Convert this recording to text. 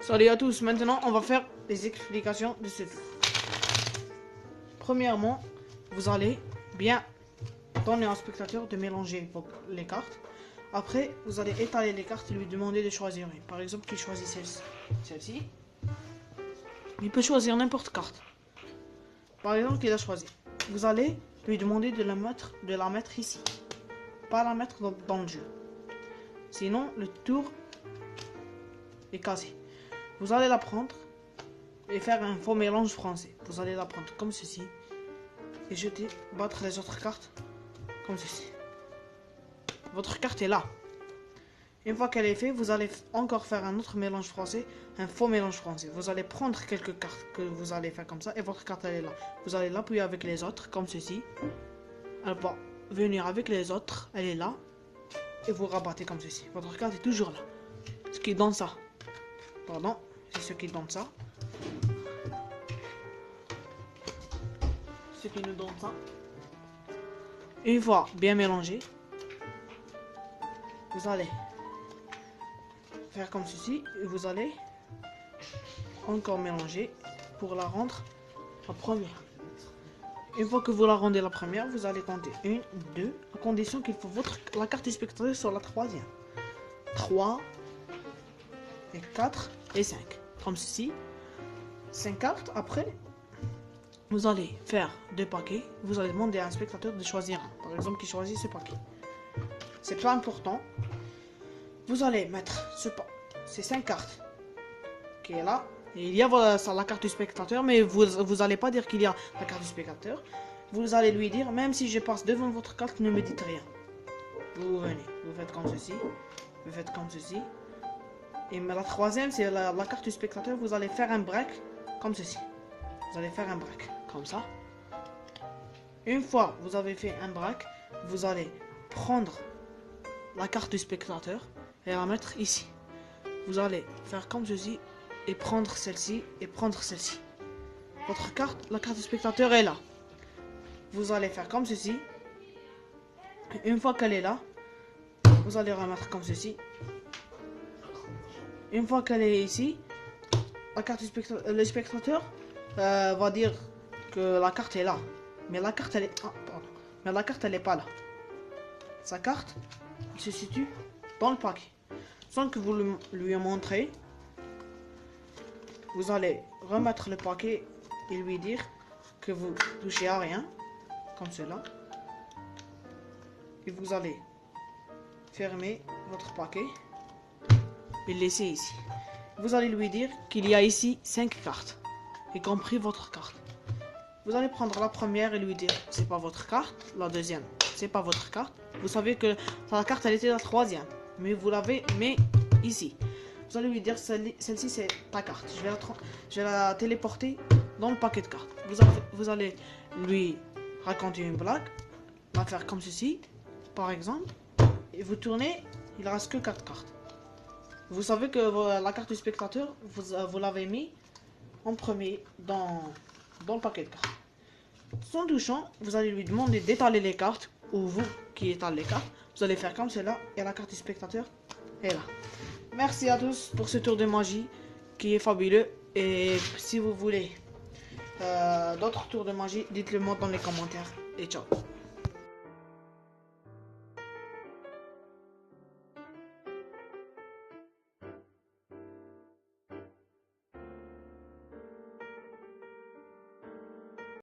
Salut à tous, maintenant on va faire les explications de ce tour. Premièrement, vous allez bien donner à un spectateur de mélanger les cartes. Après, vous allez étaler les cartes et lui demander de choisir une. Par exemple, qu'il choisit celle-ci. Il peut choisir n'importe carte. Par exemple, qu'il a choisi. Vous allez lui demander de la mettre ici. Pas la mettre dans le jeu. Sinon, le tour est cassé. Vous allez la prendre et faire un faux mélange français. Vous allez la prendre comme ceci et jeter, battre les autres cartes comme ceci. Votre carte est là. Une fois qu'elle est faite, vous allez encore faire un autre mélange français, un faux mélange français. Vous allez prendre quelques cartes que vous allez faire comme ça et votre carte elle est là. Vous allez l'appuyer avec les autres comme ceci. Elle va venir avec les autres, elle est là et vous rabattez comme ceci. Votre carte est toujours là. Ce qui donne ça. Pardon, c'est ce qui donne ça. Ce qui nous donne ça. Une fois bien mélangé, vous allez faire comme ceci et vous allez encore mélanger pour la rendre la première. Une fois que vous la rendez la première, vous allez compter 1, 2, à condition qu'il faut la carte du spectateur sur la troisième. 3 et 4 et 5. Comme ceci. 5 cartes. Après, vous allez faire 2 paquets. Vous allez demander à un spectateur de choisir un. Par exemple, qui choisit ce paquet. C'est pas important. Vous allez mettre ces 5 cartes qui est là. Et il y a la carte du spectateur, mais vous allez pas dire qu'il y a la carte du spectateur. Vous allez lui dire, même si je passe devant votre carte, ne me dites rien. Vous venez, vous faites comme ceci. Vous faites comme ceci. Et la troisième, c'est la carte du spectateur. Vous allez faire un break comme ceci. Vous allez faire un break comme ça. Une fois vous avez fait un break, vous allez prendre la carte du spectateur et la mettre ici. Vous allez faire comme ceci et prendre celle-ci et prendre celle-ci. Votre carte, la carte du spectateur est là. Vous allez faire comme ceci. Une fois qu'elle est là, vous allez remettre comme ceci. Une fois qu'elle est ici, la carte du spectateur, le spectateur va dire que la carte est là. Mais la carte elle est... Mais la carte elle est pas là. Sa carte se situe dans le paquet. Sans que vous lui montrez, vous allez remettre le paquet et lui dire que vous touchez à rien. Comme cela. Et vous allez fermer votre paquet et le laisser ici. Vous allez lui dire qu'il y a ici 5 cartes, y compris votre carte. Vous allez prendre la première et lui dire c'est pas votre carte. La deuxième, c'est pas votre carte. Vous savez que la carte elle était la troisième, mais vous l'avez mis ici. Vous allez lui dire celle-ci c'est ta carte. Je vais la téléporter dans le paquet de cartes. Vous allez lui raconter une blague, la faire comme ceci, par exemple, et vous tournez, il reste que 4 cartes. Vous savez que la carte du spectateur, vous l'avez mis en premier dans le paquet de cartes. Sans touchant, vous allez lui demander d'étaler les cartes, ou vous qui étalez les cartes, vous allez faire comme cela, et la carte du spectateur est là. Merci à tous pour ce tour de magie qui est fabuleux, et si vous voulez d'autres tours de magie, dites-le moi dans les commentaires, et ciao.